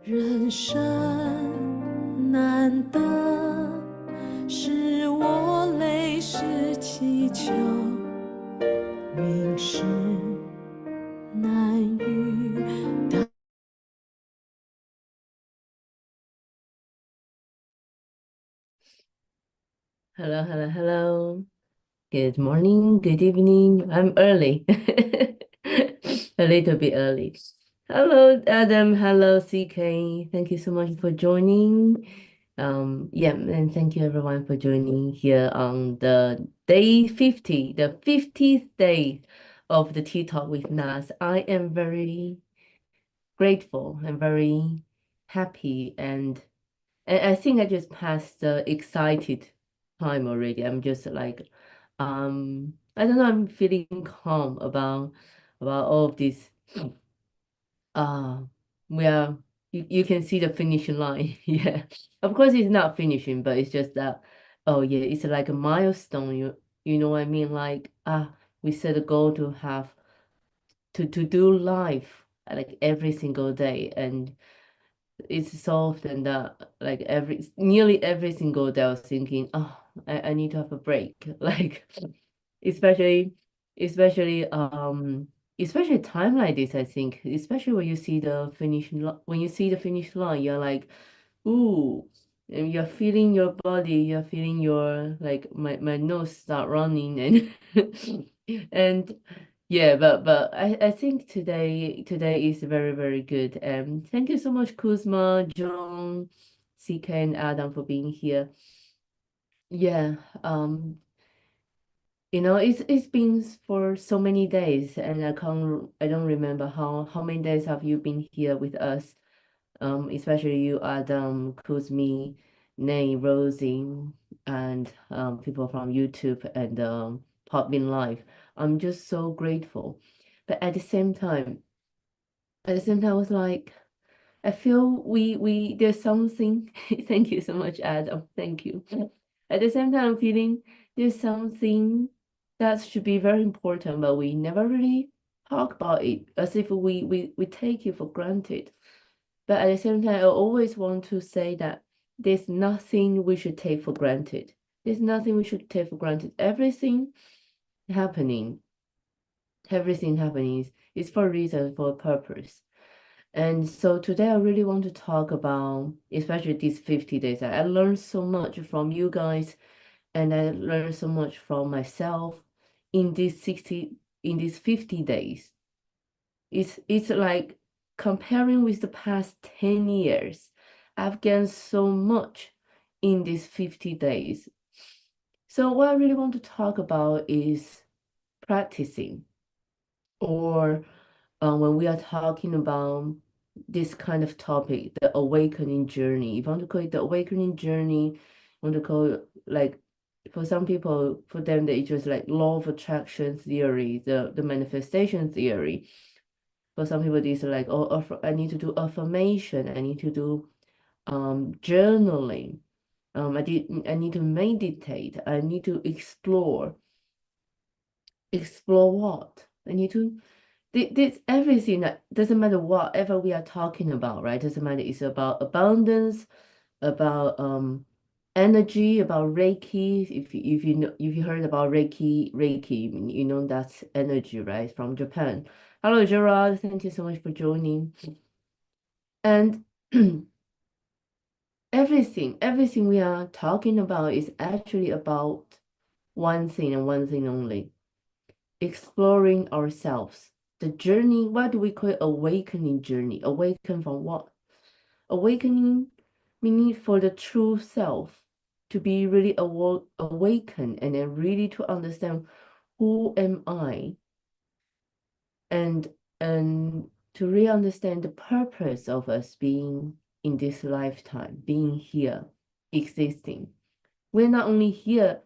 人生难得，是我泪湿祈求，明世难遇。Hello, hello, hello. Good morning, good evening. I'm early. A little bit early. Hello, Adam. Hello, CK. Thank you so much for joining. Yeah, and thank you everyone for joining here on the day 50, the 50th day of the Tea Talk with Nas. I am very grateful and very happy and I think I just passed the excited time already. I'm just like, I don't know, I'm feeling calm about all of this. Uh, we are, you can see the finishing line. Yeah. Of course, it's not finishing, but it's just that, oh yeah, it's like a milestone. You know what I mean? Like, we set a goal to have, to do life like every single day. And it's so often that like nearly every single day I was thinking, oh, I need to have a break. Like especially especially um especially time like this, I think, especially when you see the when you see the finish line, you're like, ooh, and you're feeling your body, you're feeling your like my nose start running and and yeah, but I think today is very, very good. Thank you so much, Kuzma, John, CK, and Adam for being here. Yeah, it's been for so many days, and I don't remember how many days have you been here with us. Especially you, Adam, Kuzmi, Nay, Rosie, and people from YouTube and Podbean Live. I'm just so grateful. But at the same time, I was like, I feel we there's something. Thank you so much, Adam. Thank you. At the same time, I'm feeling there's something that should be very important, but we never really talk about it, as if we take it for granted. But at the same time, I always want to say that there's nothing we should take for granted. There's nothing we should take for granted. Happening, everything happening is for a reason, for a purpose. And so today I really want to talk about, especially these 50 days. I learned so much from you guys, and I learned so much from myself in in these 50 days. It's like comparing with the past 10 years. I've gained so much in these 50 days. So what I really want to talk about is practicing, or when we are talking about this kind of topic, the awakening journey. If you want to call it the awakening journey, you want to call it like, for some people, for them, they just like law of attraction theory, the manifestation theory. For some people, these are like, oh, I need to do affirmation. I need to do journaling. I need to meditate. I need to explore. Explore what? I need to this everything that doesn't matter whatever we are talking about, right? Doesn't matter. It's about abundance, about energy, about Reiki. If you heard about Reiki, you know that's energy, right? From Japan. Hello, Gerard. Thank you so much for joining. And everything we are talking about is actually about one thing and one thing only: exploring ourselves, the journey, why do we call it awakening journey? Awaken from what? Awakening meaning for the true self to be really awakened and then really to understand who am I, and to really understand the purpose of us being in this lifetime, being here, existing. We're not only here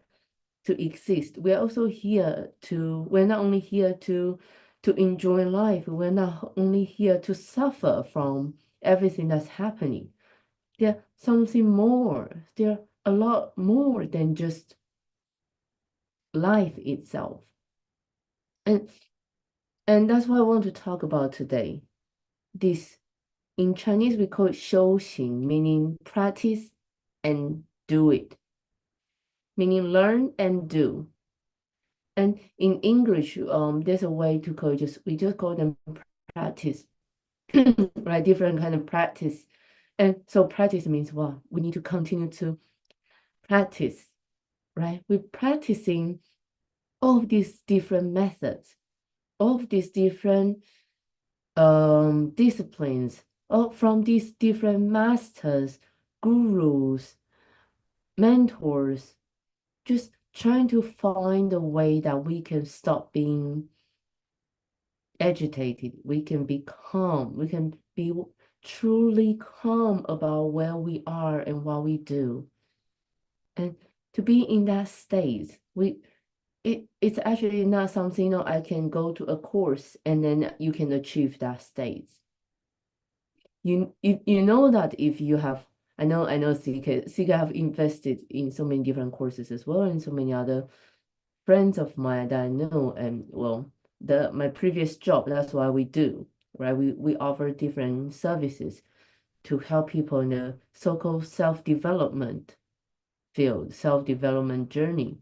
to exist, we're also here to, we're not only here to enjoy life, we're not only here to suffer from everything that's happening. There's something more, there a lot more than just life itself. And that's what I want to talk about today. This, in Chinese, we call it 修行, meaning practice and do it, meaning learn and do. And in English, there's a way to call it, we just call them practice, right? Different kind of practice. And so practice means what? We need to continue to practice, right? We're practicing all of these different methods, all of these different disciplines, all from these different masters, gurus, mentors, just trying to find a way that we can stop being agitated, we can be calm, we can be truly calm about where we are and what we do. And to be in that state, it's actually not something, you know, I can go to a course and then you can achieve that state. You know that if you have, I know CK have invested in so many different courses as well, and so many other friends of mine that I know, and well, my previous job, that's why we do, right? We offer different services to help people in the so-called self-development field, self-development journey.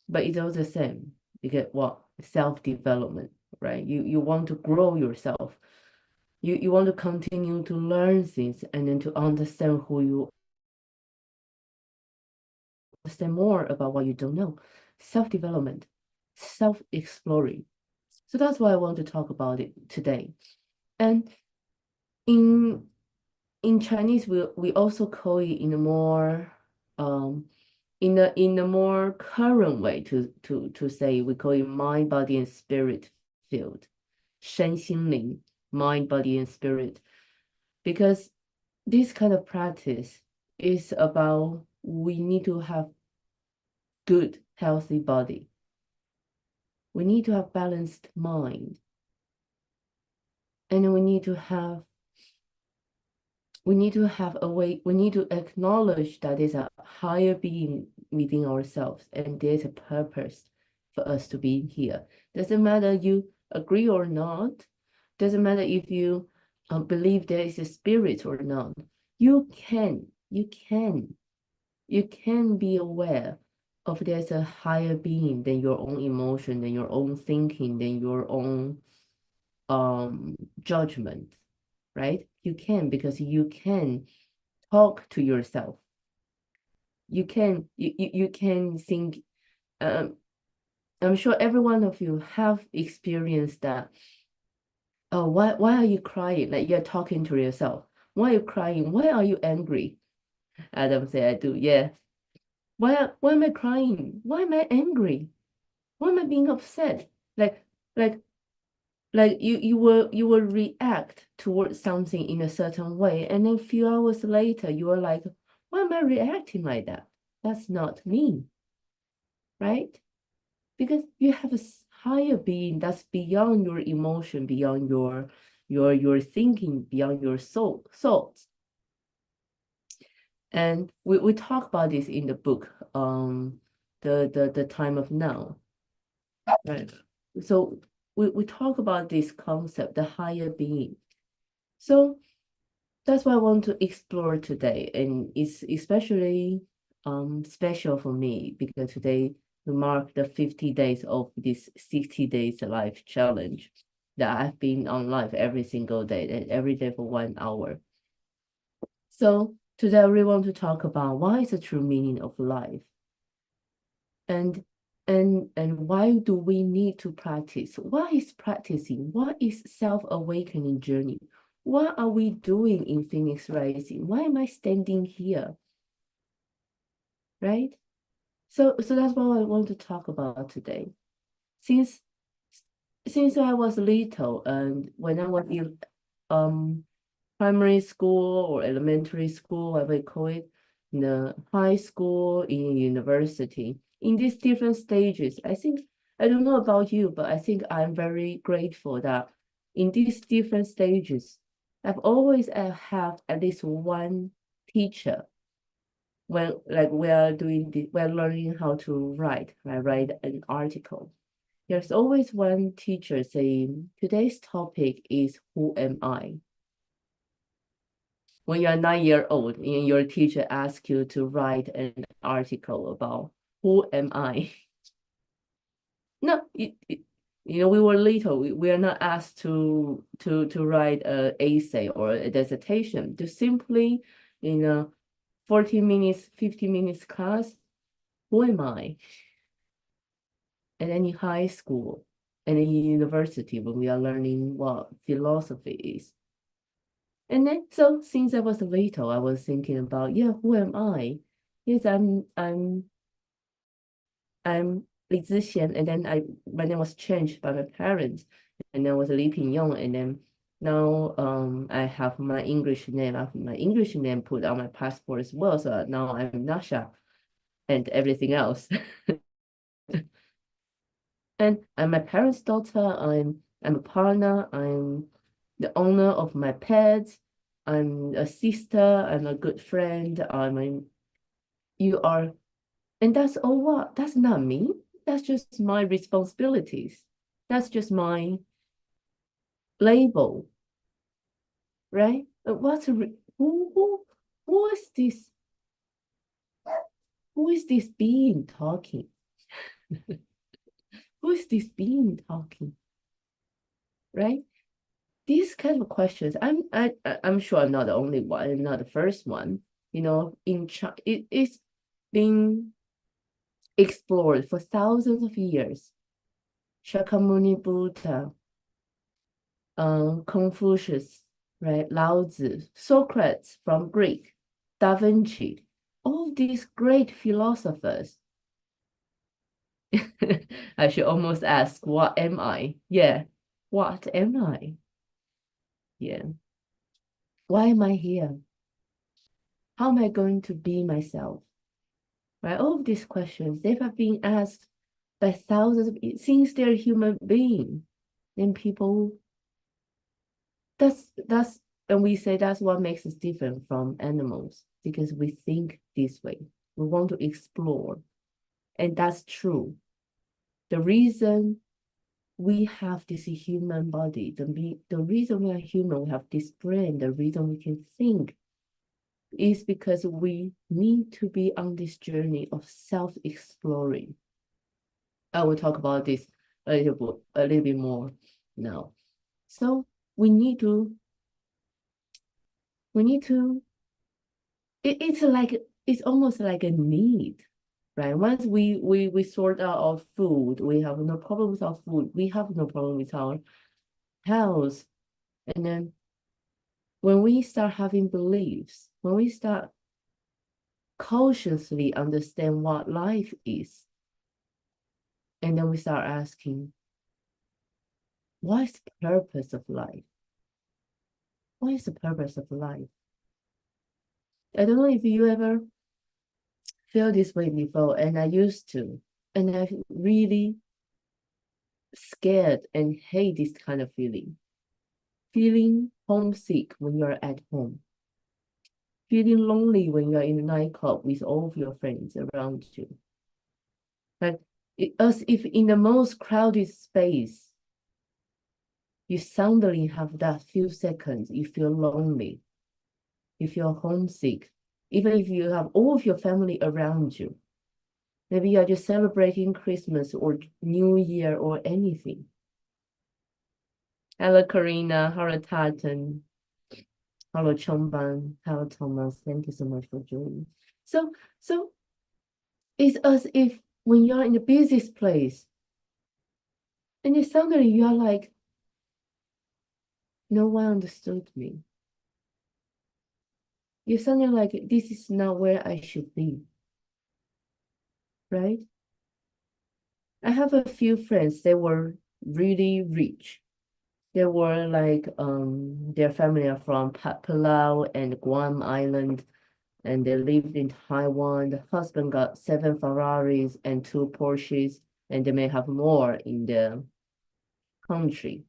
But it's all the same. You get what? Self-development, right? You want to grow yourself. You want to continue to learn things and then to understand who you understand more about what you don't know. Self-development, self-exploring. So that's why I want to talk about it today. And in Chinese, we also call it in a more in a more current way to say, we call it mind, body, and spirit field. 身心灵, mind, body, and spirit. Because this kind of practice is about, we need to have good, healthy body. We need to have balanced mind. And we need to have a way, we need to acknowledge that there's a higher being within ourselves and there's a purpose for us to be here. Doesn't matter you agree or not, doesn't matter if you believe there is a spirit or not. You can be aware of there's a higher being than your own emotion, than your own thinking, than your own judgment, right? You can, because you can talk to yourself. You can think. I'm sure every one of you have experienced that. Oh, why are you crying? Like, you're talking to yourself. Why are you crying? Why are you angry? Adam said, I do. Yeah. Why am I crying? Why am I angry? Why am I being upset? Like you will react towards something in a certain way, and then a few hours later you are like, why am I reacting like that? That's not me, right? Because you have a higher being that's beyond your emotion, beyond your thinking, beyond your thoughts. And we talk about this in the book, the time of now, right? So we talk about this concept, the higher being. So that's what I want to explore today, and it's especially special for me because today we mark the 50 days of this 60 days life challenge that I've been on live every single day, and every day for 1 hour. So today I really want to talk about what is the true meaning of life. And And why do we need to practice? What is practicing? What is self-awakening journey? What are we doing in Phoenix Rising? Why am I standing here? Right? So that's what I want to talk about today. Since I was little, and when I was in primary school or elementary school, whatever you call it, in the high school, in university, in these different stages, I think, I don't know about you, but I think I'm very grateful that in these different stages, I've always have at least one teacher when like we're learning how to write, I write an article. There's always one teacher saying, today's topic is who am I? When you're 9 years old and your teacher asks you to write an article about who am I? No, we were little. We are not asked to write an essay or a dissertation. To simply in a 40 minutes, 50 minutes class, who am I? And then in high school and in university when we are learning what philosophy is. And then so since I was little, I was thinking about, yeah, who am I? Yes, I'm Li Zixian, and then my name was changed by my parents, and then I was Li Pingyong, and then now I have my English name. I have my English name put on my passport as well. So now I'm Nasha and everything else. And I'm my parents' daughter. I'm a partner. I'm the owner of my pets. I'm a sister. I'm a good friend. You are, and that's all what? That's not me. That's just my responsibilities. That's just my label, right? Who is this? Who is this being talking? Who is this being talking? Right? These kind of questions, I'm sure I'm not the only one, I'm not the first one. In China, it is being explored for thousands of years. Shakyamuni Buddha, Confucius, right? Lao Tzu, Socrates from Greek, Da Vinci, all these great philosophers. I should almost ask, what am I? Yeah, what am I? Yeah. Why am I here? How am I going to be myself? Right? All of these questions, they have been asked by thousands of, since they're human being. Then people, that's, and we say that's what makes us different from animals, because we think this way. We want to explore. And that's true. The reason we have this human body, the reason we are human, we have this brain, the reason we can think is because we need to be on this journey of self-exploring. I will talk about this a little bit more now. So we need to, it's almost like a need, right? Once we sort out our food, we have no problem with our food, we have no problem with our health. And then when we start having beliefs, when we start consciously understand what life is, and then we start asking, what is the purpose of life? What is the purpose of life? I don't know if you ever feel this way before, and I used to, and I really scared and hate this kind of feeling. Feeling homesick when you're at home. Feeling lonely when you're in a nightclub with all of your friends around you. Like, as if in the most crowded space, you suddenly have that few seconds, you feel lonely, you feel homesick, even if you have all of your family around you. Maybe you're just celebrating Christmas or New Year or anything. Hello, Karina. Hello, Tartan. Hello, Chongban. Hello, Thomas. Thank you so much for joining. So it's as if when you're in the busiest place, and then suddenly you are like, no one understood me. You're suddenly like, this is not where I should be, right? I have a few friends, they were really rich. They were like, their family are from Palau and Guam Island, and they lived in Taiwan. The husband got 7 Ferraris and 2 Porsches, and they may have more in the country.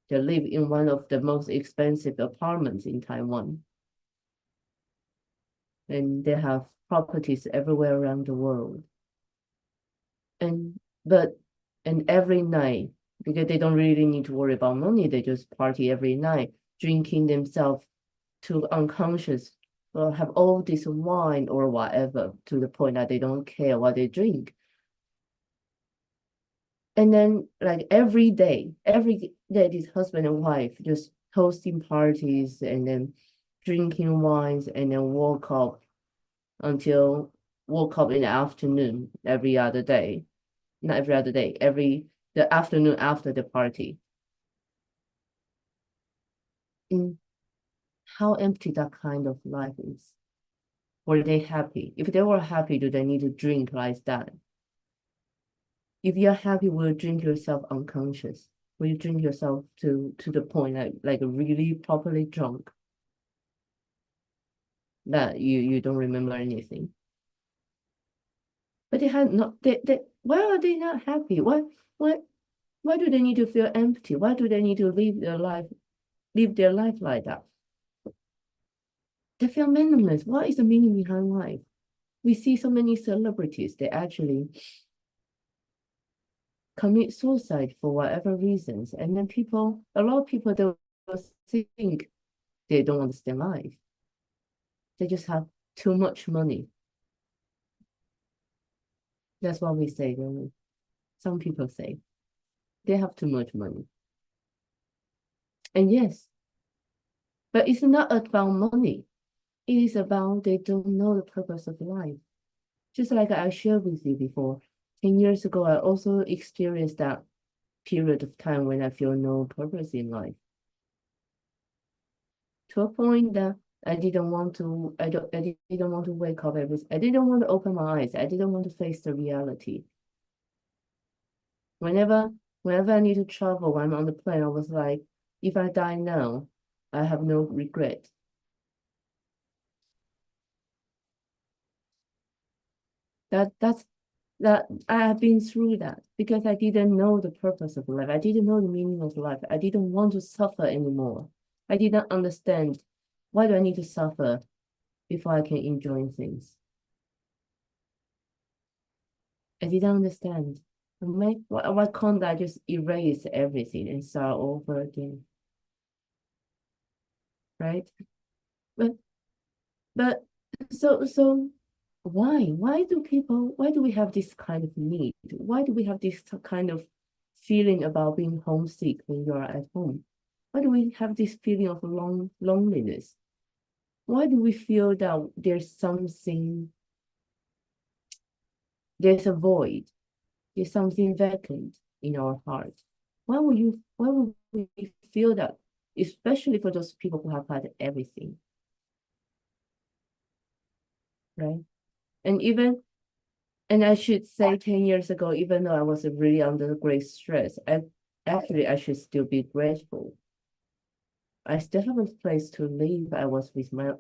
They live in one of the most expensive apartments in Taiwan. And they have properties everywhere around the world. And but and every night, because they don't really need to worry about money, they just party every night, drinking themselves to unconscious, or have all this wine or whatever to the point that they don't care what they drink. And then like every day, this husband and wife just hosting parties and then drinking wines and then until woke up in the afternoon every other day. Not every other day, every the afternoon after the party. In how empty that kind of life is. Were they happy? If they were happy, do they need to drink like that? If you're happy, will you drink yourself unconscious? Will you drink yourself to the point like really properly drunk that you don't remember anything? But they had not they why are they not happy? Why why do they need to feel empty? Why do they need to live their life like that? They feel meaningless. What is the meaning behind life? We see so many celebrities, they actually commit suicide for whatever reasons. And then a lot of people, they will think they don't understand life. They just have too much money. That's what we say, don't we? Some people say they have too much money. And yes, but it's not about money. It is about they don't know the purpose of life. Just like I shared with you before, 10 years ago, I also experienced that period of time when I feel no purpose in life. To a point that I didn't want to wake up I didn't want to open my eyes. I didn't want to face the reality. Whenever I need to travel, when I'm on the plane, I was like, if I die now, I have no regret. That's that I have been through that because I didn't know the purpose of life. I didn't know the meaning of life. I didn't want to suffer anymore. I didn't understand why do I need to suffer before I can enjoy things. I didn't understand. Why can't I just erase everything and start over again? Right? But but so why do we have this kind of need? Why do we have this kind of feeling about being homesick when you're at home? Why do we have this feeling of loneliness? Why do we feel that there's a void, there's something vacant in our heart? Why would we feel that, especially for those people who have had everything, right? And even And I should say 10 years ago, even though I was really under great stress, I should still be grateful. I still have a place to live. I was with my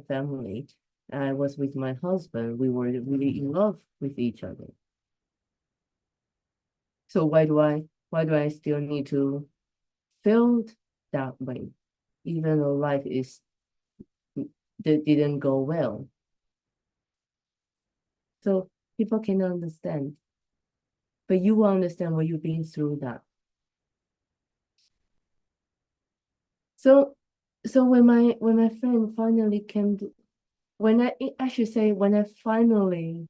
family. I was with my husband. We were really in love with each other. So why do I still need to feel that way, even though life that didn't go well? So people cannot understand, but you will understand when you've been through that. So, so when my friend finally came to, I should say when I finally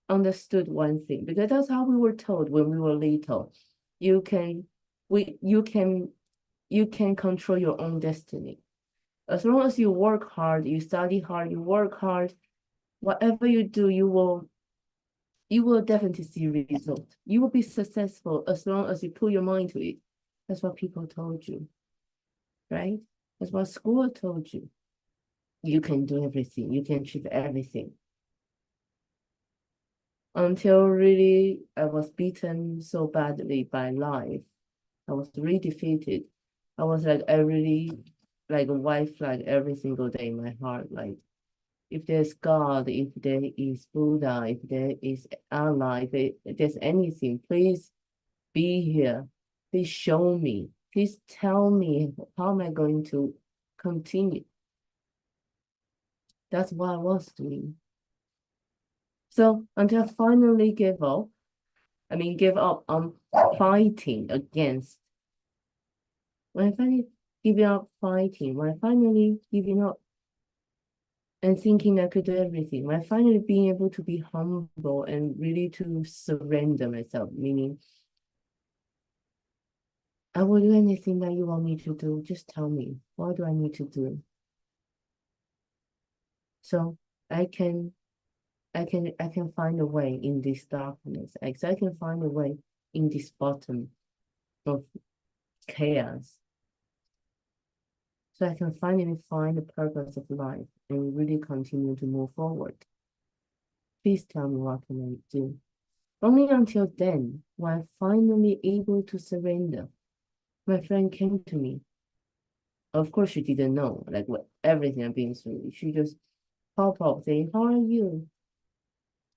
understood one thing, because that's how we were told when we were little. You can we you can control your own destiny. As long as you work hard, you study hard, you work hard, whatever you do, you will definitely see result. You will be successful as long as you put your mind to it. That's what people told you, right? That's what school told you. You can do everything. You can achieve everything. Until really I was beaten so badly by life. I was really defeated. I was like, I really like a white flag every single day in my heart. Like, if there's God, if there is Buddha, if there is Allah, if there's anything, please be here. Please show me. Please tell me how am I going to continue. That's what I was doing. So until I finally gave up, give up on fighting against. When I finally giving up fighting, when I finally giving up and thinking I could do everything, when I finally being able to be humble and really to surrender myself, meaning I will do anything that you want me to do. Just tell me, what do I need to do? So I can find a way in this darkness. I can find a way in this bottom of chaos. So I can finally find the purpose of life and really continue to move forward. Please tell me what can I do? Only until then, when I'm finally able to surrender, my friend came to me. Of course, she didn't know like what everything I've been through. She just pop up saying, "How are you?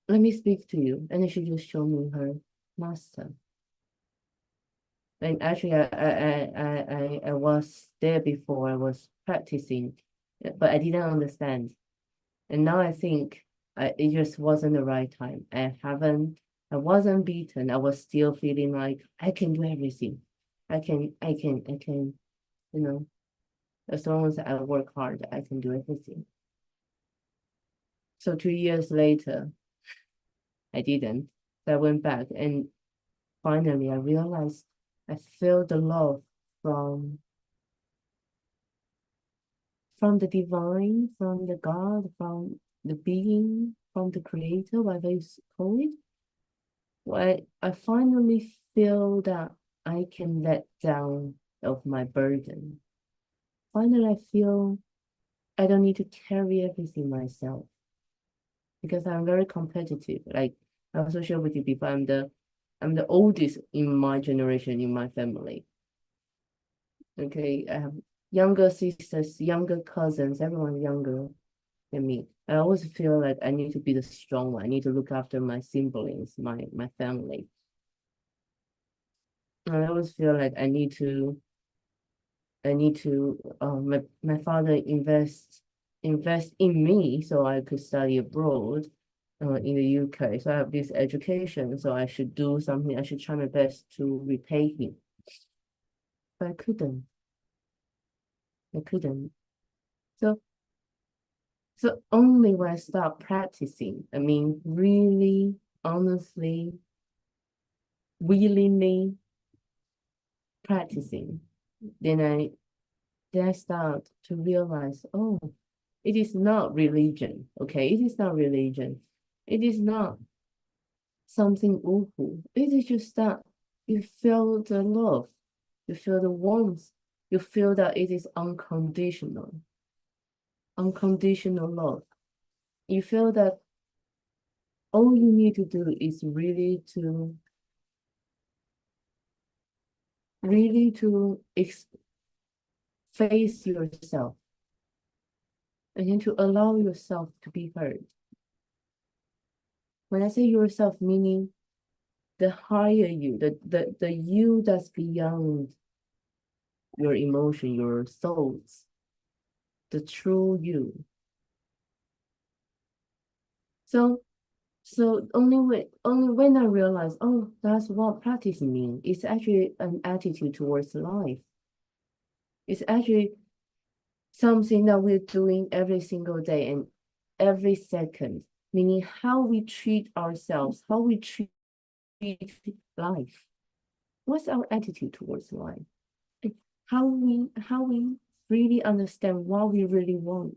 Let me speak to you." And then she just showed me her master. And actually, I was there before. I was practicing, but I didn't understand. And now I think it just wasn't the right time. I wasn't beaten. I was still feeling like I can do everything. I can, you know, as long as I work hard, I can do everything. So 2 years later, I didn't. So I went back and finally I realized I felt the love from the divine, from the God, from the being, from the creator, whatever you call it. I finally feel that I can let down of my burden. Finally, I feel I don't need to carry everything myself because I'm very competitive. Like I also share with you before, I'm the oldest in my generation in my family. Okay, I have younger sisters, younger cousins, everyone younger than me. I always feel like I need to be the strong one. I need to look after my siblings, my family. I always feel like my father invest in me so I could study abroad in the UK. So I have this education, so I should do something. I should try my best to repay him. But I couldn't. I couldn't. So only when I start practicing, really, honestly, willingly practicing, then I start to realize, oh, it is not religion, okay? It is not religion. It is not something awful. It is just that you feel the love, you feel the warmth, you feel that it is unconditional love. You feel that all you need to do is really to face yourself and then to allow yourself to be heard. When I say yourself, meaning the higher you, the you that's beyond your emotion, your thoughts, the true you. So only when I realize, oh, that's what practice means. It's actually an attitude towards life. It's actually something that we're doing every single day and every second, meaning how we treat ourselves, how we treat life. What's our attitude towards life? How we really understand what we really want.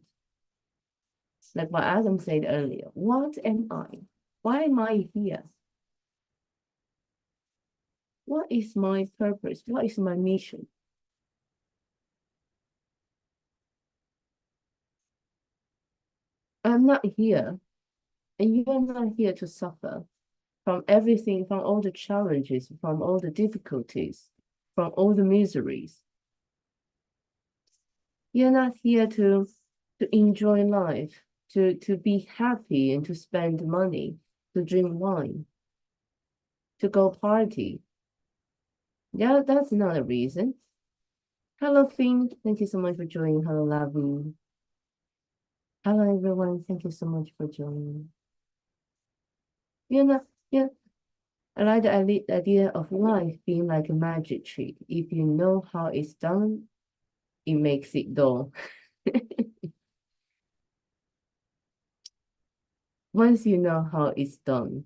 Like what Adam said earlier, what am I? Why am I here? What is my purpose? What is my mission? I'm not here, and you are not here to suffer from everything, from all the challenges, from all the difficulties, from all the miseries. You're not here to enjoy life, to be happy and to spend money, to drink wine, to go party. Yeah, that's not a reason. Hello, Finn. Thank you so much for joining. Hello, Lavi. Hello, everyone. Thank you so much for joining. You know, yeah, I like the idea of life being like a magic trick. If you know how it's done, it makes it dull. Once you know how it's done,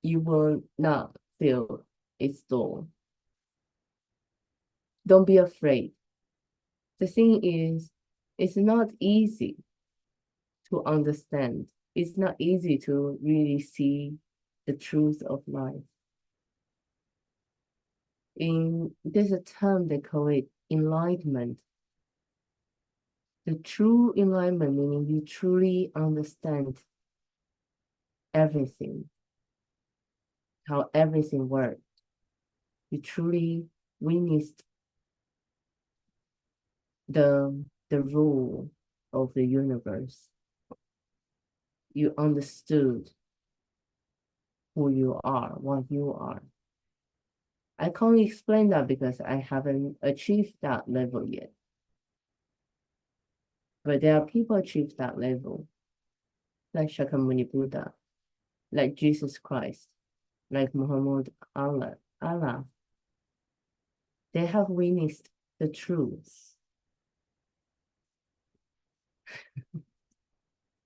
you will not feel it's dull. Don't be afraid. The thing is, it's not easy to understand. It's not easy to really see the truth of life. There's a term they call it enlightenment. The true enlightenment meaning you truly understand everything, how everything works. You truly witnessed the rule of the universe. You understood who you are, what you are. I can't explain that because I haven't achieved that level yet. But there are people achieve that level, like Shakyamuni Buddha, like Jesus Christ, like Muhammad Allah. They have witnessed the truth.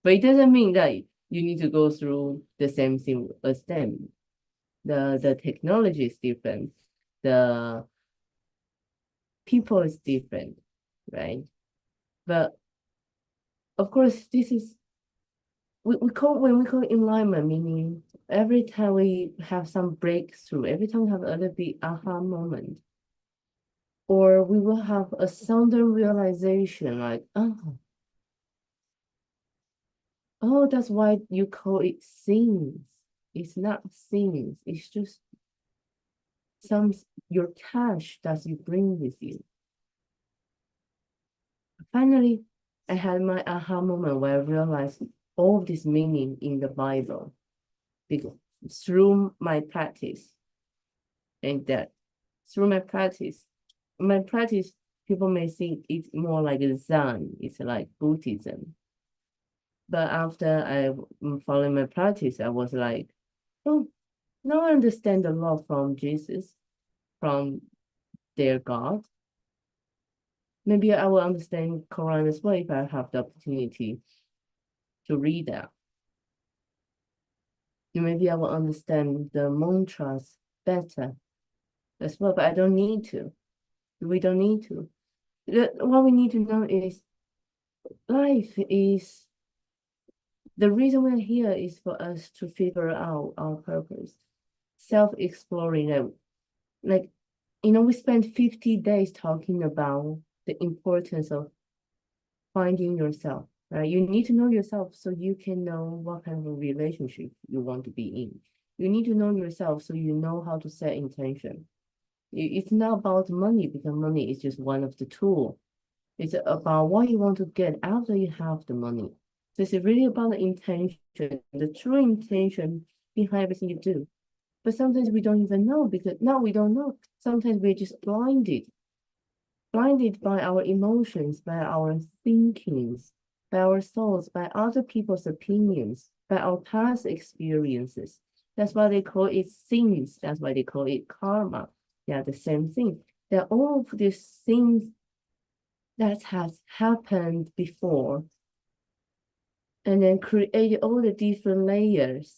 But it doesn't mean that you need to go through the same thing as them. The technology is different. The people is different, right? But of course, this is we call when we call enlightenment, meaning every time we have some breakthrough, every time we have a little bit aha moment, or we will have a sudden realization like, oh, that's why you call it sins. It's not sins. It's just your cash that you bring with you. Finally, I had my aha moment where I realized all of this meaning in the Bible because through my practice and that through my practice, people may think it's more like a Zen, it's like Buddhism. But after I followed my practice, I was like, oh, now I understand the law from Jesus, from their God. Maybe I will understand Quran as well if I have the opportunity to read that. Maybe I will understand the mantras better as well, but I don't need to. We don't need to. What we need to know is life is the reason we're here is for us to figure out our purpose, self-exploring. Like, we spent 50 days talking about the importance of finding yourself, right? You need to know yourself so you can know what kind of a relationship you want to be in. You need to know yourself so you know how to set intention. It's not about money because money is just one of the tools. It's about what you want to get after you have the money. So it's really about the intention, the true intention behind everything you do. But sometimes we don't even know because now we don't know. Sometimes we're just blinded by our emotions, by our thinkings, by our thoughts, by other people's opinions, by our past experiences. That's why they call it sins. That's why they call it karma. They are the same thing. They're all of these things that has happened before and then create all the different layers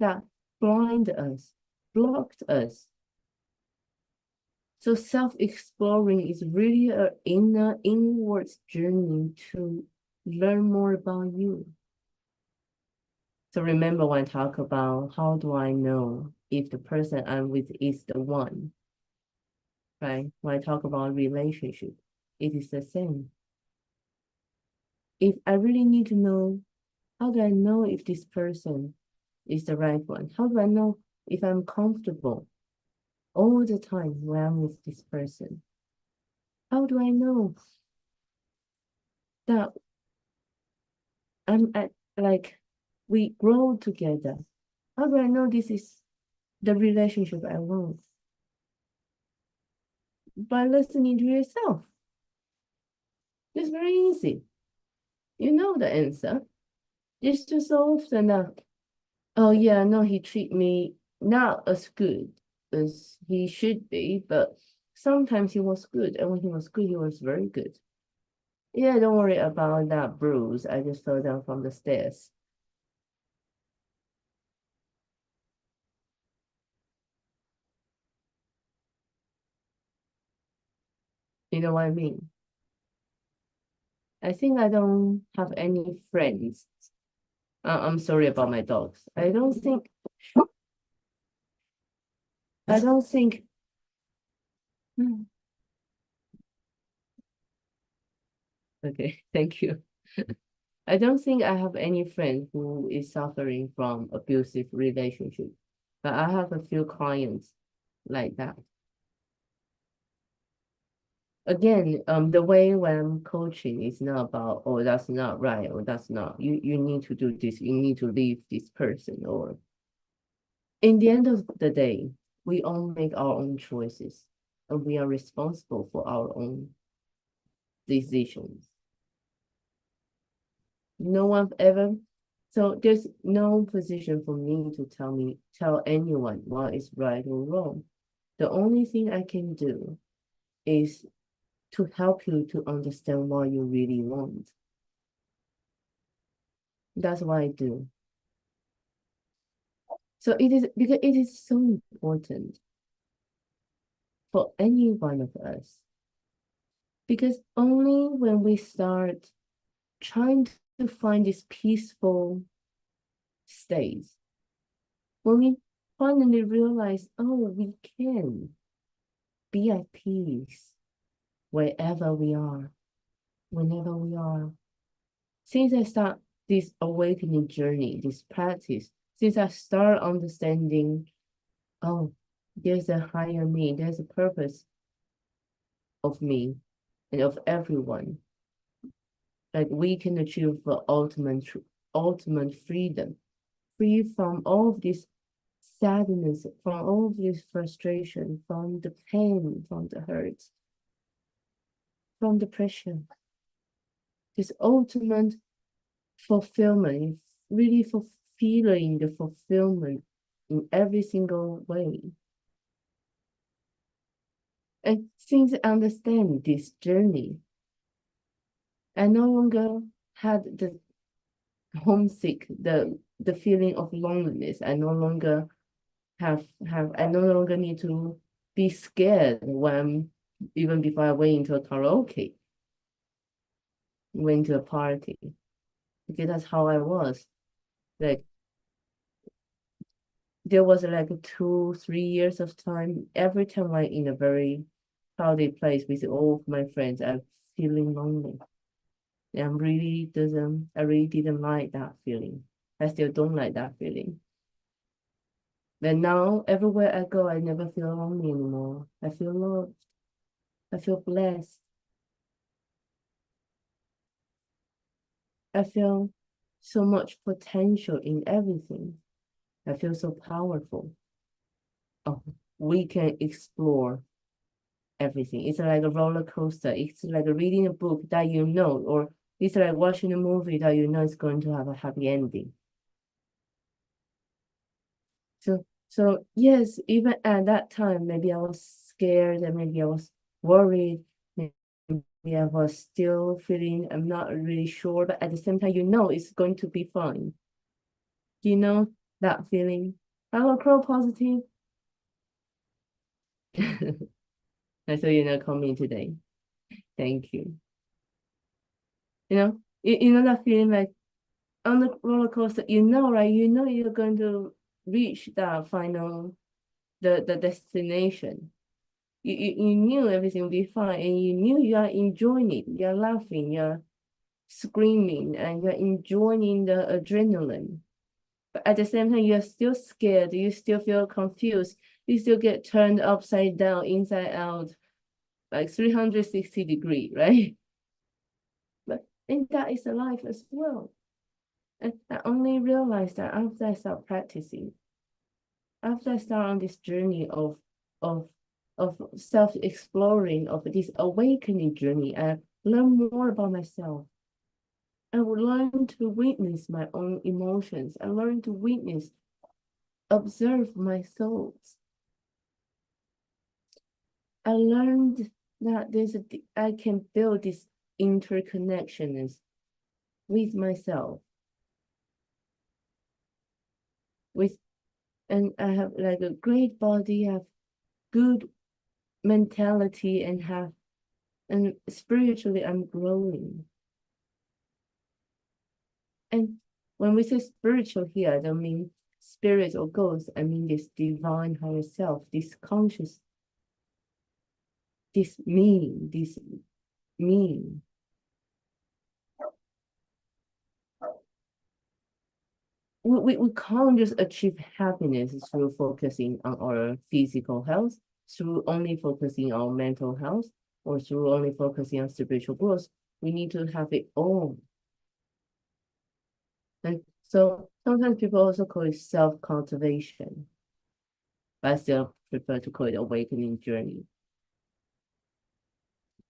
that blind us, blocked us. So self-exploring is really an inwards journey to learn more about you. So remember when I talk about how do I know if the person I'm with is the one, right? When I talk about relationship, it is the same. If I really need to know, how do I know if this person is the right one? How do I know if I'm comfortable all the time when I'm with this person? How do I know that I'm at, like, we grow together? How do I know this is the relationship I want? By listening to yourself. It's very easy. You know the answer. It's just so often that, oh yeah, no, he treat me not as good as he should be, but sometimes he was good, and when he was good, he was very good. Yeah, don't worry about that bruise. I just fell down from the stairs. You know what I mean? I think I don't have any friends. I'm sorry about my dogs. I don't think, okay, thank you. I don't think I have any friend who is suffering from abusive relationship, but I have a few clients like that. Again, the way when I'm coaching is not about, oh, that's not right, or that's not, you need to do this, you need to leave this person, or in the end of the day, we all make our own choices, and we are responsible for our own decisions. No one ever, so there's no position for me to tell anyone what is right or wrong. The only thing I can do is to help you to understand what you really want. That's what I do. So it is because it is so important for any one of us. Because only when we start trying to find this peaceful state, when we finally realize, oh, we can be at peace wherever we are, whenever we are. Since I start this awakening journey, this practice, since I start understanding, oh, there's a higher me, there's a purpose of me and of everyone. Like we can achieve the ultimate freedom, free from all of this sadness, from all of this frustration, from the pain, from the hurt, from depression. This ultimate fulfillment, really feeling the fulfillment in every single way. And since I understand this journey, I no longer had the homesick, the feeling of loneliness. I no longer I no longer need to be scared when even before I went into a karaoke, went to a party. Because that's how I was. Like there was like 2, 3 years of time. Every time I'm in a very crowded place with all of my friends, I'm feeling lonely. And I really didn't like that feeling. I still don't like that feeling. But now everywhere I go, I never feel lonely anymore. I feel loved. I feel blessed. I feel so much potential in everything. I feel so powerful. Oh, we can explore everything. It's like a roller coaster. It's like reading a book that you know, or it's like watching a movie that you know is going to have a happy ending. So yes, even at that time, maybe I was scared and maybe I was worried. Maybe I was still feeling, I'm not really sure, but at the same time, you know it's going to be fine. You know that feeling? I will grow positive. And so you're not coming today. Thank you. You know that feeling like, on the roller coaster, you know, right? You know you're going to reach that final, the destination. You knew everything would be fine, and you knew you are enjoying it. You're laughing, you're screaming, and you're enjoying the adrenaline. But at the same time, you're still scared. You still feel confused. You still get turned upside down, inside out, like 360-degree, right? But and that is a life as well. And I only realized that after I start practicing, after I start on this journey of of self-exploring, of this awakening journey, I learn more about myself. I would learn to witness my own emotions. I learn to witness, observe my thoughts. I learned that I can build this interconnections with myself, with and I have like a great body, have good mentality, and spiritually I'm growing. And when we say spiritual here, I don't mean spirit or ghost. I mean this divine higher self, this conscious, this me. We can't just achieve happiness through focusing on our physical health, through only focusing on mental health, or through only focusing on spiritual growth. We need to have it all. And so sometimes people also call it self-cultivation, but I still prefer to call it awakening journey,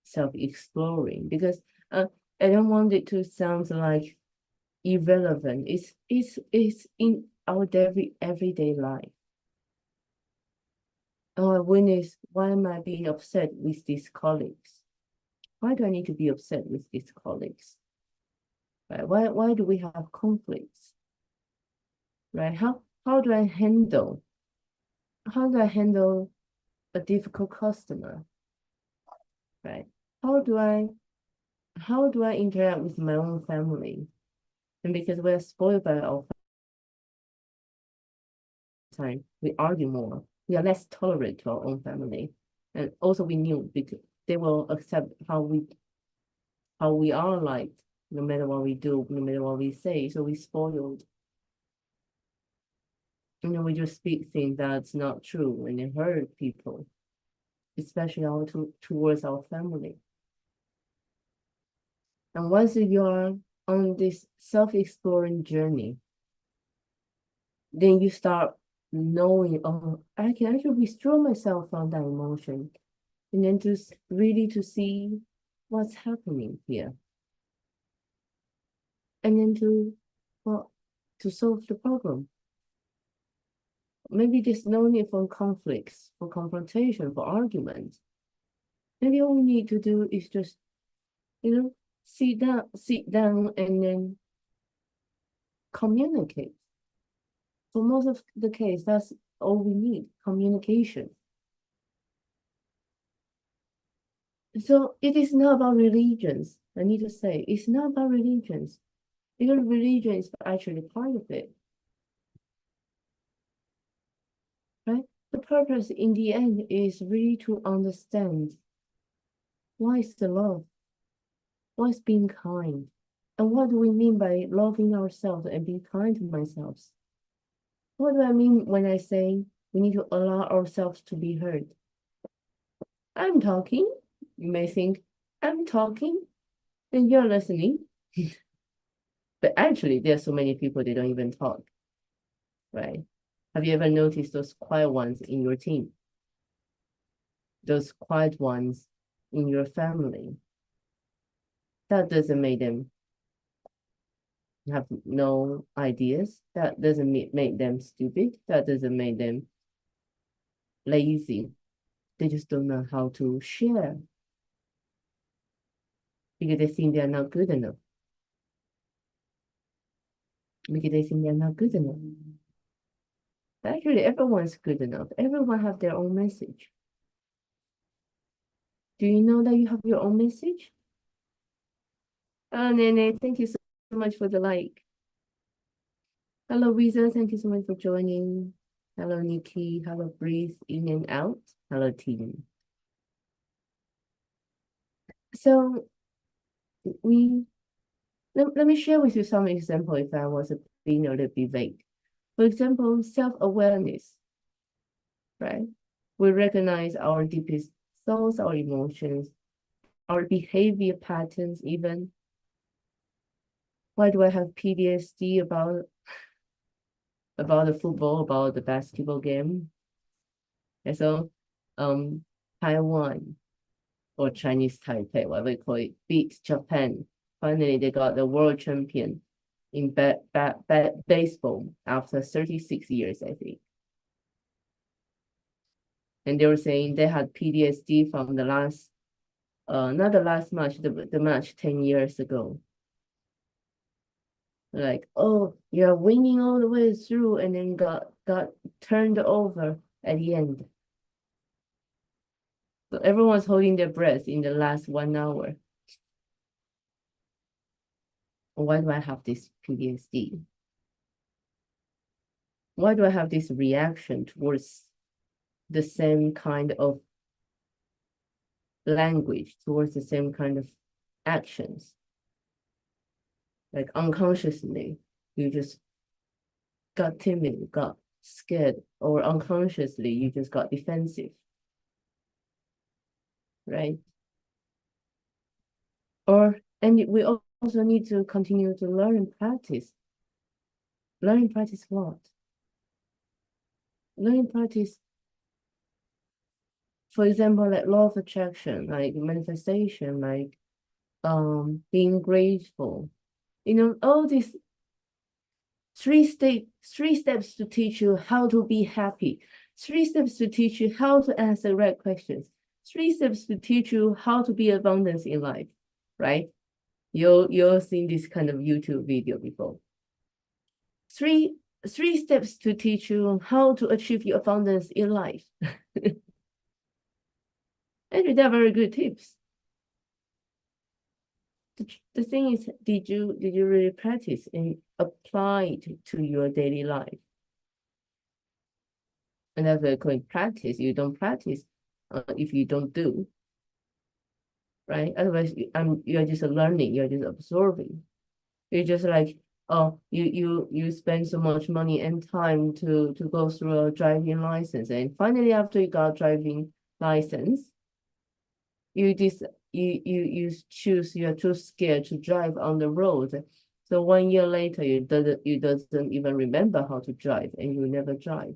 self-exploring, because I don't want it to sound like irrelevant. It's in our everyday life. Oh, I witness, why am I being upset with these colleagues? Why do I need to be upset with these colleagues? Right? Why do we have conflicts? Right? How do I handle a difficult customer? Right? How do I interact with my own family? And because we're spoiled by our time, we argue more. We are less tolerant to our own family. And also we knew because they will accept how we are like, no matter what we do, no matter what we say. So we spoiled. And then we just speak things that's not true and it hurt people, especially towards our family. And once you're on this self-exploring journey, then you start knowing, oh, I can actually withdraw myself from that emotion. And then really to see what's happening here. And then to solve the problem. Maybe there's no need for conflicts, for confrontation, for arguments. Maybe all we need to do is just, sit down and then communicate. For most of the case, that's all we need, communication. So it is not about religions. I need to say, it's not about religions. Because religion is actually part of it. Right? The purpose in the end is really to understand what is the love, what is being kind, and what do we mean by loving ourselves and being kind to myself? What do I mean when I say we need to allow ourselves to be heard? I'm talking. You may think, I'm talking, and you're listening. But actually, there are so many people, they don't even talk, right? Have you ever noticed those quiet ones in your team? Those quiet ones in your family? That doesn't make them have no ideas. That doesn't make them stupid. That doesn't make them lazy. They just don't know how to share because they think they're not good enough. Because they think they're not good enough. Actually, everyone's good enough. Everyone have their own message. Do you know that you have your own message? Oh, Nene, thank you so much for the like. Hello, Risa. Thank you so much for joining. Hello, Nikki. Hello, Breeze. In and out. Hello, team. So we let me share with you some example if I was being a little bit vague. For example, self-awareness, right? We recognize our deepest thoughts, our emotions, our behavior patterns even. Why do I have PTSD about the football, about the basketball game? And so Taiwan or Chinese Taipei, whatever we call it, beat Japan. Finally, they got the world champion in baseball after 36 years, I think. And they were saying they had PTSD from the last, not the last match, the match 10 years ago. Like, oh, you're winning all the way through and then got turned over at the end. So everyone's holding their breath in the last 1 hour. Why do I have this PTSD? Why do I have this reaction towards the same kind of language, towards the same kind of actions? Like unconsciously, you just got timid, got scared, or unconsciously, you just got defensive, right? And we also need to continue to learn and practice. Learn and practice what? Learn and practice, for example, like law of attraction, like manifestation, like being grateful. You know, all these three steps to teach you how to be happy, 3 steps to teach you how to ask the right questions, 3 steps to teach you how to be abundance in life, right? You've seen this kind of YouTube video before. Three steps to teach you how to achieve your abundance in life. Actually, they're very good tips. The thing is, did you really practice and apply to your daily life? And that's what I call practice. You don't practice if you don't do, right? Otherwise, you're just learning. You're just absorbing. You're just like, oh, you spend so much money and time to go through a driving license, and finally, after you got a driving license, you choose you're too scared to drive on the road. So 1 year later, you doesn't even remember how to drive, and you never drive.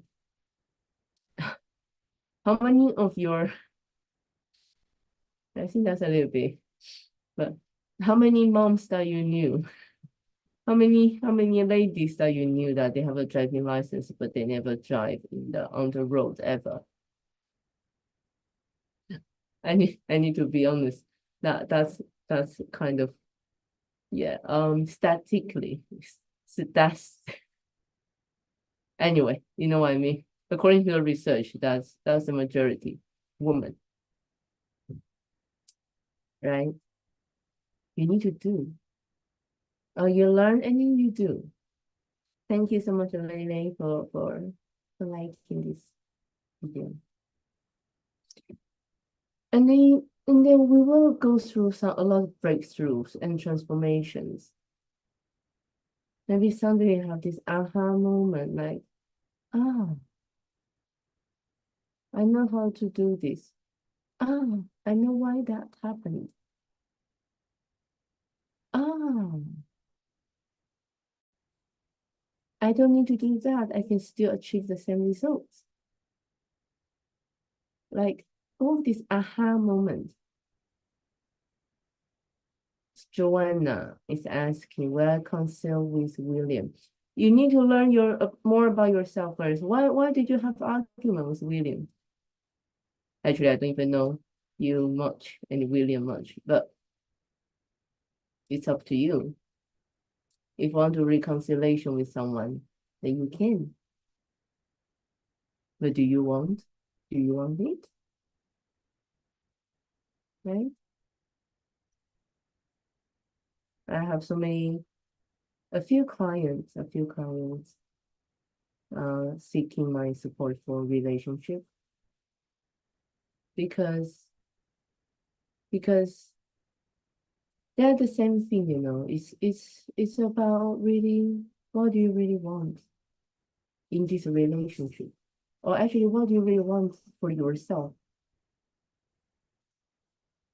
How many of your I think that's a little bit, but how many moms that you knew? How many ladies that you knew that they have a driving license but they never drive on the road ever? I need to be honest. That's kind of, yeah, statically, that's anyway, you know what I mean? According to the research, that's the majority woman, right? You need to do. You learn and then you do. Thank you so much, Lele, for liking this video. And then we will go through a lot of breakthroughs and transformations. Maybe someday you have this aha moment, like, ah, I know how to do this. Ah, I know why that happened. Ah, I don't need to do that. I can still achieve the same results. Like all this aha moment. Joanna is asking, will I consult with William? You need to learn more about yourself first. Why did you have argument with William? Actually, I don't even know you much and William much, but it's up to you. If you want to reconciliation with someone, then you can. But do you want? Do you want it? Right? I have so many a few clients seeking my support for relationship because because they're the same thing, you know. It's about really what do you really want in this relationship? Or actually what do you really want for yourself?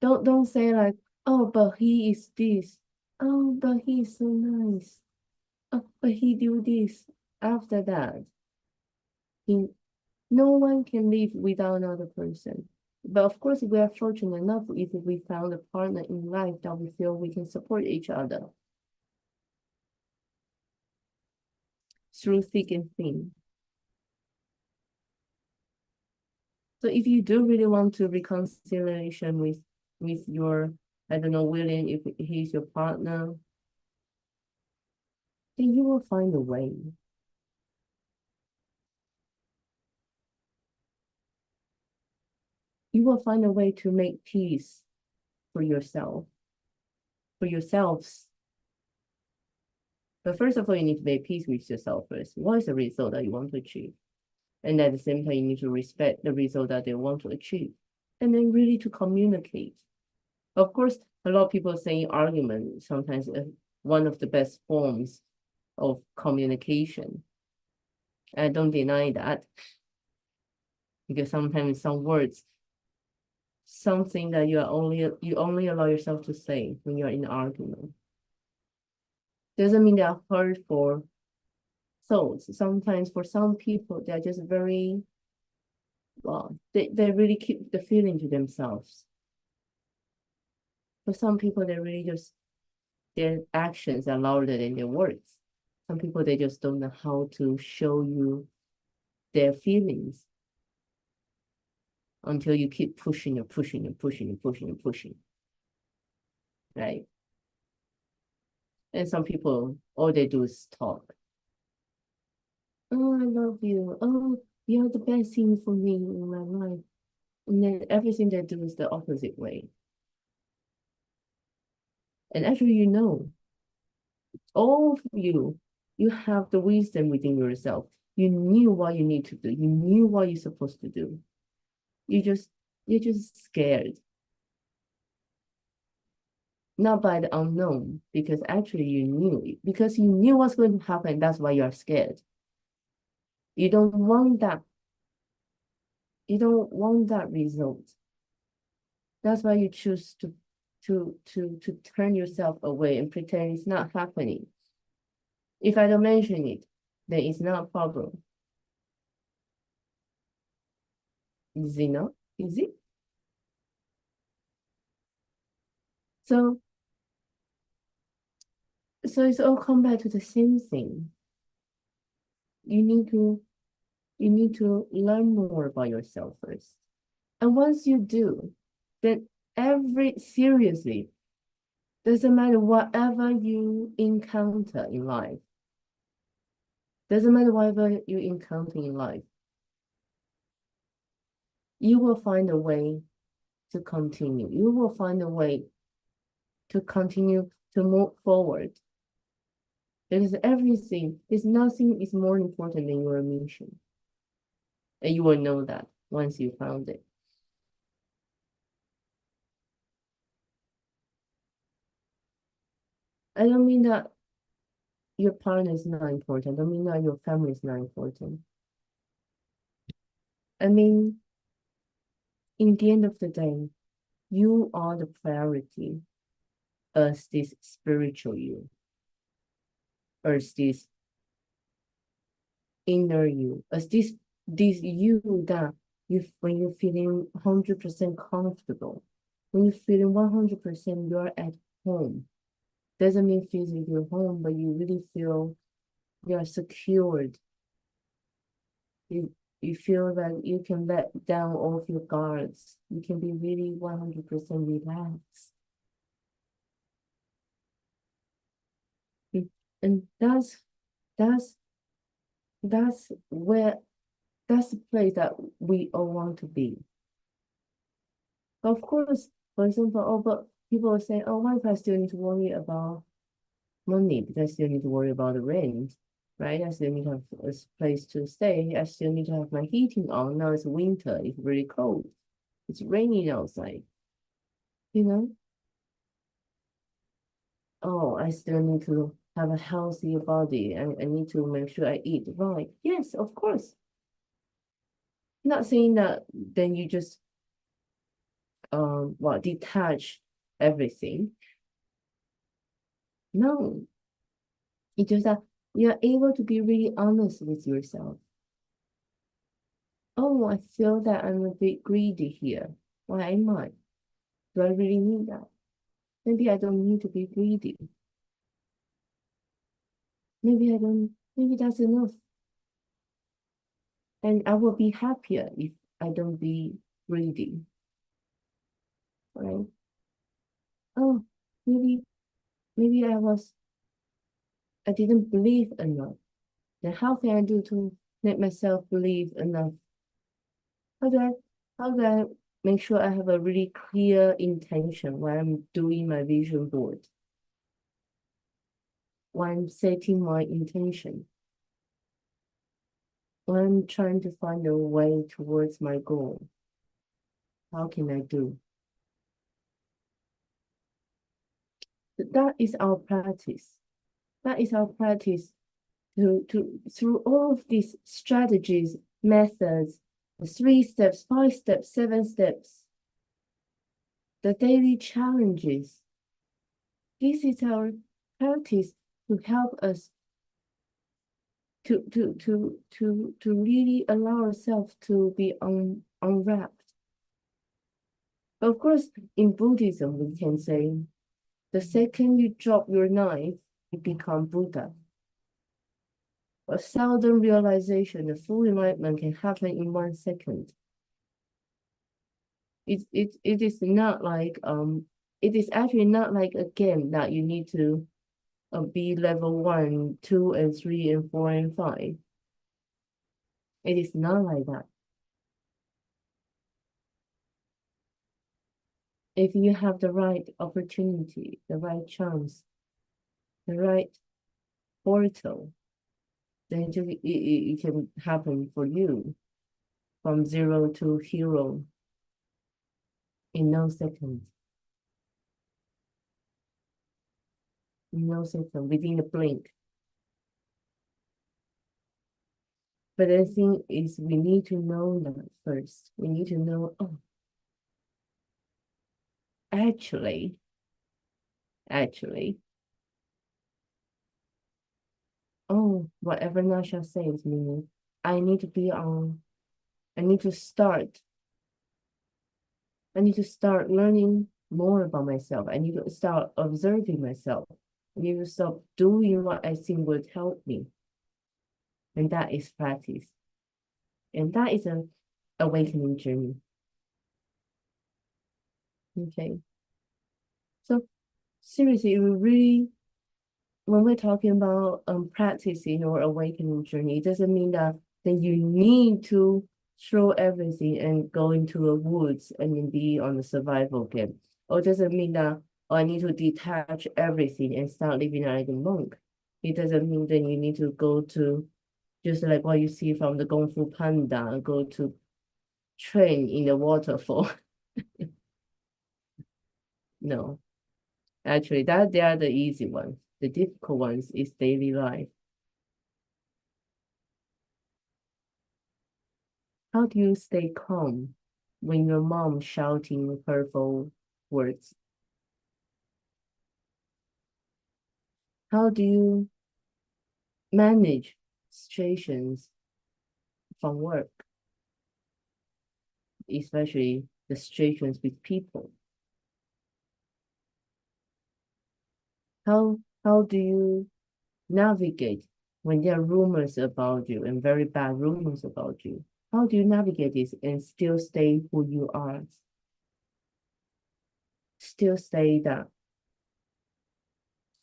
Don't say like, oh, but he is this. Oh, but he is so nice. Oh, but he do this. After that, he, no one can live without another person. But of course, we are fortunate enough if we found a partner in life that we feel we can support each other through thick and thin. So if you do really want to reconciliation with your, I don't know, William, if he's your partner, then you will find a way. You will find a way to make peace for yourself, for yourselves. But first of all, you need to make peace with yourself first. What is the result that you want to achieve? And at the same time, you need to respect the result that they want to achieve. And then really to communicate. Of course, a lot of people say argument sometimes one of the best forms of communication. I don't deny that because sometimes some words, something that you only allow yourself to say when you're in an argument. Doesn't mean they're hurtful thoughts. Sometimes for some people, they're just very, well, they really keep the feeling to themselves. For some people, they really just, their actions are louder than their words. Some people, they just don't know how to show you their feelings until you keep pushing and pushing and pushing and pushing and pushing, right? And some people, all they do is talk. Oh, I love you. Oh, you're the best thing for me in my life. And then everything they do is the opposite way. And actually, you know, all of you have the wisdom within yourself. You knew what you need to do. You knew what you're supposed to do. You just, you're just scared. Not by the unknown, because actually you knew it. Because you knew what's going to happen, that's why you're scared. You don't want that. You don't want that result. That's why you choose to turn yourself away and pretend it's not happening. If I don't mention it, then it's not a problem. Is it not? Is it? So it's all come back to the same thing. You need to learn more about yourself first. And once you do, then seriously, doesn't matter whatever you encounter in life, doesn't matter whatever you encounter in life, you will find a way to continue. You will find a way to continue to move forward. Because there's nothing is more important than your mission. And you will know that once you found it. I don't mean that your partner is not important. I don't mean that your family is not important. I mean, in the end of the day, you are the priority as this spiritual you, as this inner you, as this you that when you're feeling 100% comfortable, when you're feeling 100% you're at home. Doesn't mean physically home, but you really feel you're secured. You feel that you can let down all of your guards. You can be really 100% relaxed. And that's that's where that's the place that we all want to be. Of course, for example, oh, but people are saying, oh, what if I still need to worry about money because I still need to worry about the rent, right? I still need to have a place to stay. I still need to have my heating on. Now it's winter, it's really cold. It's raining outside, you know? Oh, I still need to have a healthier body and I need to make sure I eat right. Yes, of course. Not saying that then you just detach everything. No, it's just that you're able to be really honest with yourself. Oh, I feel that I'm a bit greedy here. Why am I? Do I really need that? Maybe I don't need to be greedy. Maybe I don't, maybe that's enough. And I will be happier if I don't be greedy, right? Oh, maybe, maybe I didn't believe enough. Then how can I do to make myself believe enough? How do I, how do I make sure I have a really clear intention when I'm doing my vision board? When I'm setting my intention? When I'm trying to find a way towards my goal? How can I do? That is our practice. That is our practice to through all of these strategies, methods, the 3 steps, 5 steps, 7 steps, the daily challenges. This is our practice to help us to really allow ourselves to be unwrapped. But of course, in Buddhism, we can say the second you drop your knife, you become Buddha. A sudden realization, the full enlightenment can happen in 1 second. It is not like it is actually not like a game that you need to be level 1, 2, and 3, and 4, and 5. It is not like that. If you have the right opportunity, the right chance, the right portal, then it can happen for you from zero to hero in no second. In no second, within a blink. But the thing is, we need to know that first. We need to know, oh, actually, oh, whatever Nasha says, meaning I need to be on, I need to start. I need to start learning more about myself. I need to start observing myself. I need to stop doing what I think would help me. And that is practice. And that is an awakening journey. Okay. So seriously, we really when we're talking about practicing or awakening journey, it doesn't mean that then you need to throw everything and go into the woods and then be on the survival game. Or it doesn't mean that I need to detach everything and start living like a monk. It doesn't mean that you need to go to just like what you see from the Kung Fu Panda, go to train in the waterfall. No, actually, that they are the easy ones. The difficult ones is daily life. How do you stay calm when your mom shouting hurtful words? How do you manage situations from work, especially the situations with people? How do you navigate when there are rumors about you and very bad rumors about you? How do you navigate this and still stay who you are? Still stay that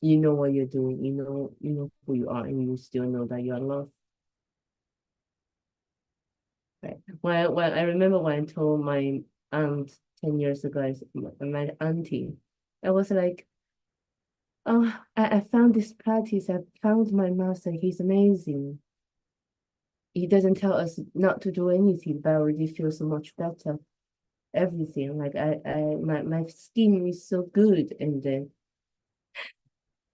you know what you're doing, you know who you are, and you still know that you're loved. Right. When I remember when I told my aunt 10 years ago, my auntie, I was like, I found this practice. I found my master. He's amazing. He doesn't tell us not to do anything, but I already feel so much better. Everything like my skin is so good, and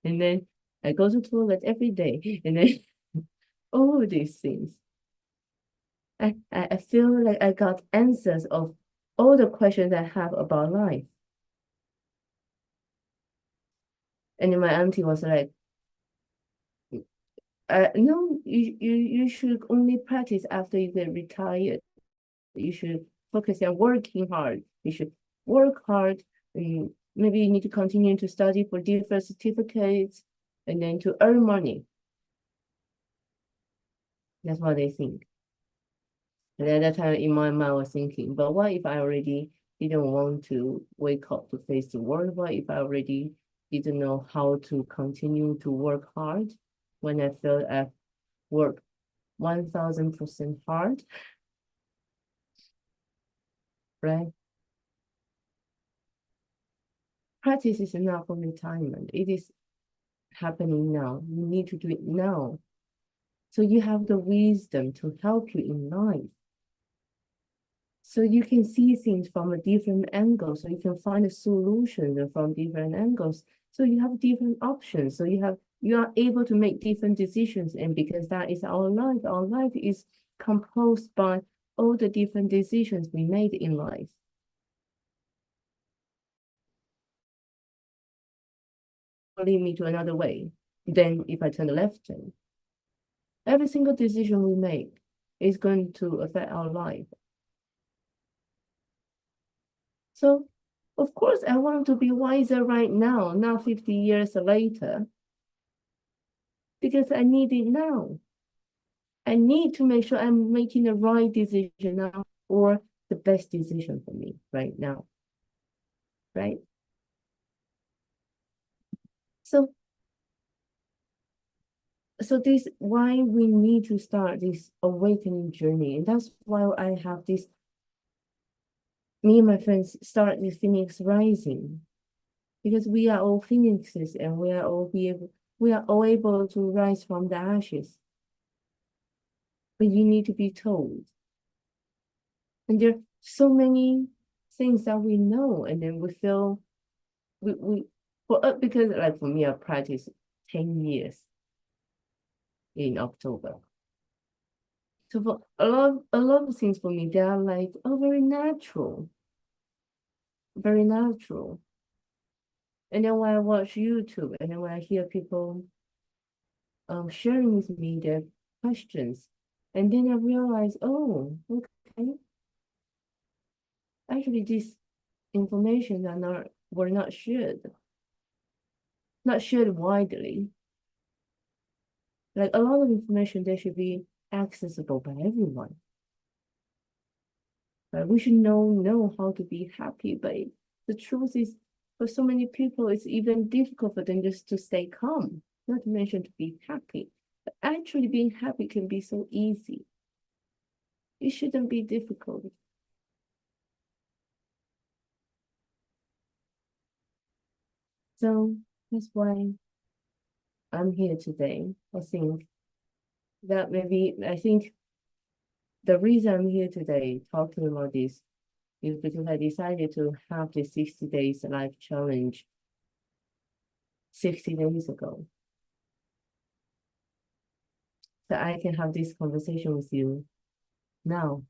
then I go to toilet every day, and then all these things. I feel like I got answers of all the questions I have about life. And then my auntie was like, no, you should only practice after you get retired. You should focus on working hard. You should work hard, and maybe you need to continue to study for different certificates and then to earn money. That's what they think. And at that time in my mind, I was thinking, but what if I already didn't want to wake up to face the world? What if I already didn't know how to continue to work hard when I felt I've worked 1000% hard, right? Practice is not for retirement. It is happening now. You need to do it now. So you have the wisdom to help you in life. So you can see things from a different angle. So you can find a solution from different angles. So you have different options. So you are able to make different decisions. And because that is our life is composed by all the different decisions we made in life. Lead me to another way. Then if I turn the left turn, every single decision we make is going to affect our life. So, of course, I want to be wiser right now, not 50 years later, because I need it now. I need to make sure I'm making the right decision now or the best decision for me right now, right? So, so this why we need to start this awakening journey, and that's why I have this. Me and my friends start the Phoenix Rising, because we are all phoenixes and we are all able to rise from the ashes. But you need to be told. And there are so many things that we know, and then we feel we for us, because like for me, I practiced 10 years in October. So for a lot of things for me, they are like, oh, very natural, very natural. And then when I watch YouTube, and then when I hear people sharing with me their questions, and then I realize, oh, okay, actually this information were not shared widely. Like a lot of information that should be accessible by everyone. We should know how to be happy, but the truth is, for so many people, it's even difficult for them just to stay calm, not to mention to be happy. But actually, being happy can be so easy. It shouldn't be difficult. So that's why I'm here today. I think the reason I'm here today talking about this is because I decided to have the 60 days life challenge 60 days ago. So I can have this conversation with you now.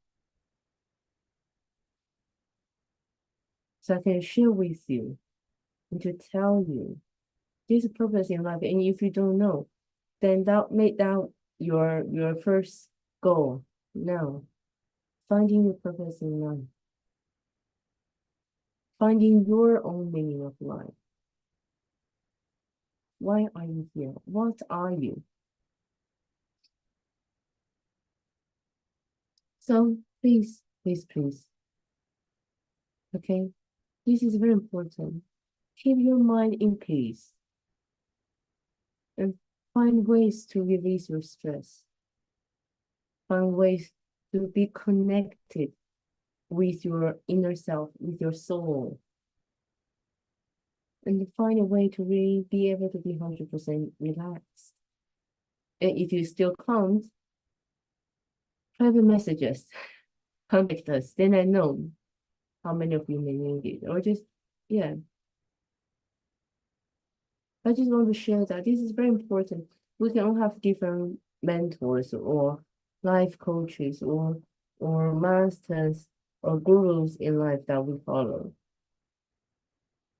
So I can share with you and to tell you there's a purpose in life. And if you don't know, then make that your first goal now. Finding your purpose in life. Finding your own meaning of life. Why are you here? What are you? So please, please, please. Okay? This is very important. Keep your mind in peace and find ways to release your stress. Find ways to be connected with your inner self, with your soul. and find a way to really be able to be 100% relaxed. And if you still can't, private messages, contact us, then I know how many of you may need it. Or just, yeah, I just want to share that this is very important. We can all have different mentors or life coaches or masters or gurus in life that we follow.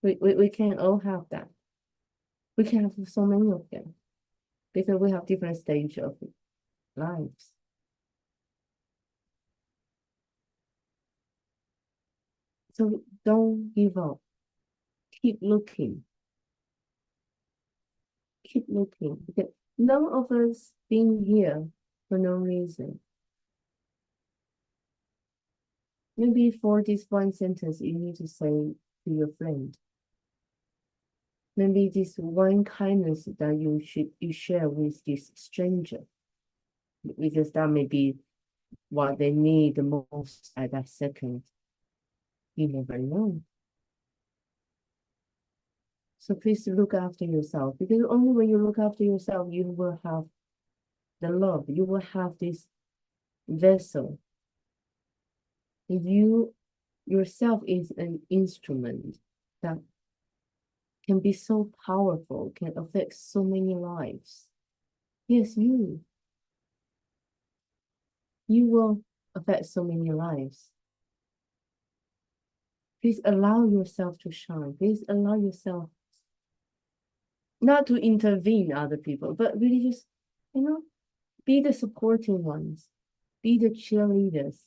We can all have that. We can have so many of them because we have different stage of lives. So don't give up. Keep looking. Keep looking. Because none of us being here for no reason. Maybe for this one sentence you need to say to your friend. Maybe this one kindness that you share with this stranger. Because that may be what they need the most at that second. You never know. So please look after yourself, because only when you look after yourself, you will have the love. You will have this vessel. You yourself is an instrument that can be so powerful, can affect so many lives. Yes, you will affect so many lives. Please allow yourself to shine. Please allow yourself not to intervene other people, but really just, be the supporting ones, be the cheerleaders.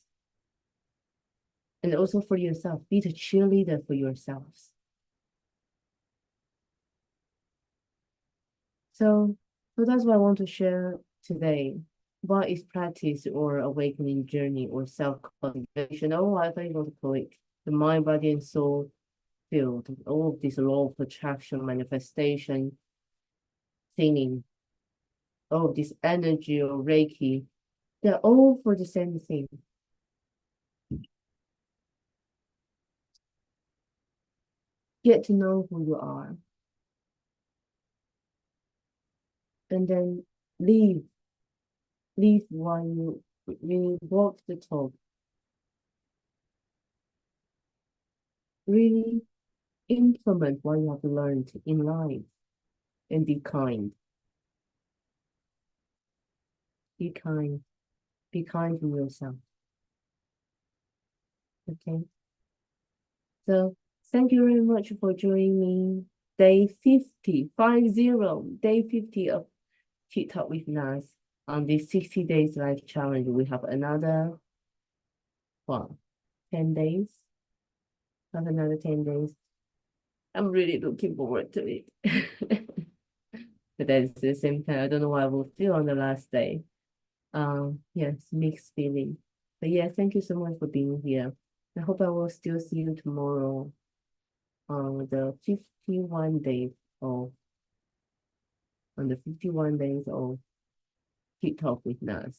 And also for yourself, be the cheerleader for yourselves. So that's what I want to share today. What is practice or awakening journey or self-cultivation? Oh, I thought you want to call it the mind, body, and soul field. All of this law of attraction, manifestation, thinking, all of this energy or Reiki, they're all for the same thing. Get to know who you are. And then live while you really walk the talk. Really implement what you have learned in life and be kind. Be kind. Be kind to yourself. Okay. So thank you very much for joining me. Day 50, 50, day 50 of TeaTalk with Nas. On this 60 days life challenge, we have another, 10 days. Have another 10 days. I'm really looking forward to it. But at the same time, I don't know what I will feel on the last day. Yes, mixed feeling. But yeah, thank you so much for being here. I hope I will still see you tomorrow on the 51 days of on the 51 days of TikTok with Nas.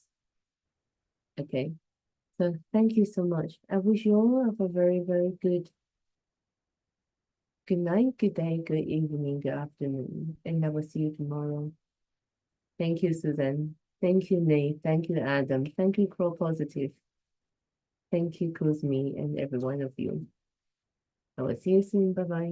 Okay. So thank you so much. I wish you all have a very, very good night, good day, good evening, good afternoon. And I will see you tomorrow. Thank you, Susan. Thank you, Nate. Thank you, Adam. Thank you, Crow Positive. Thank you, Kuzmi, and every one of you. I will see you soon. Bye-bye.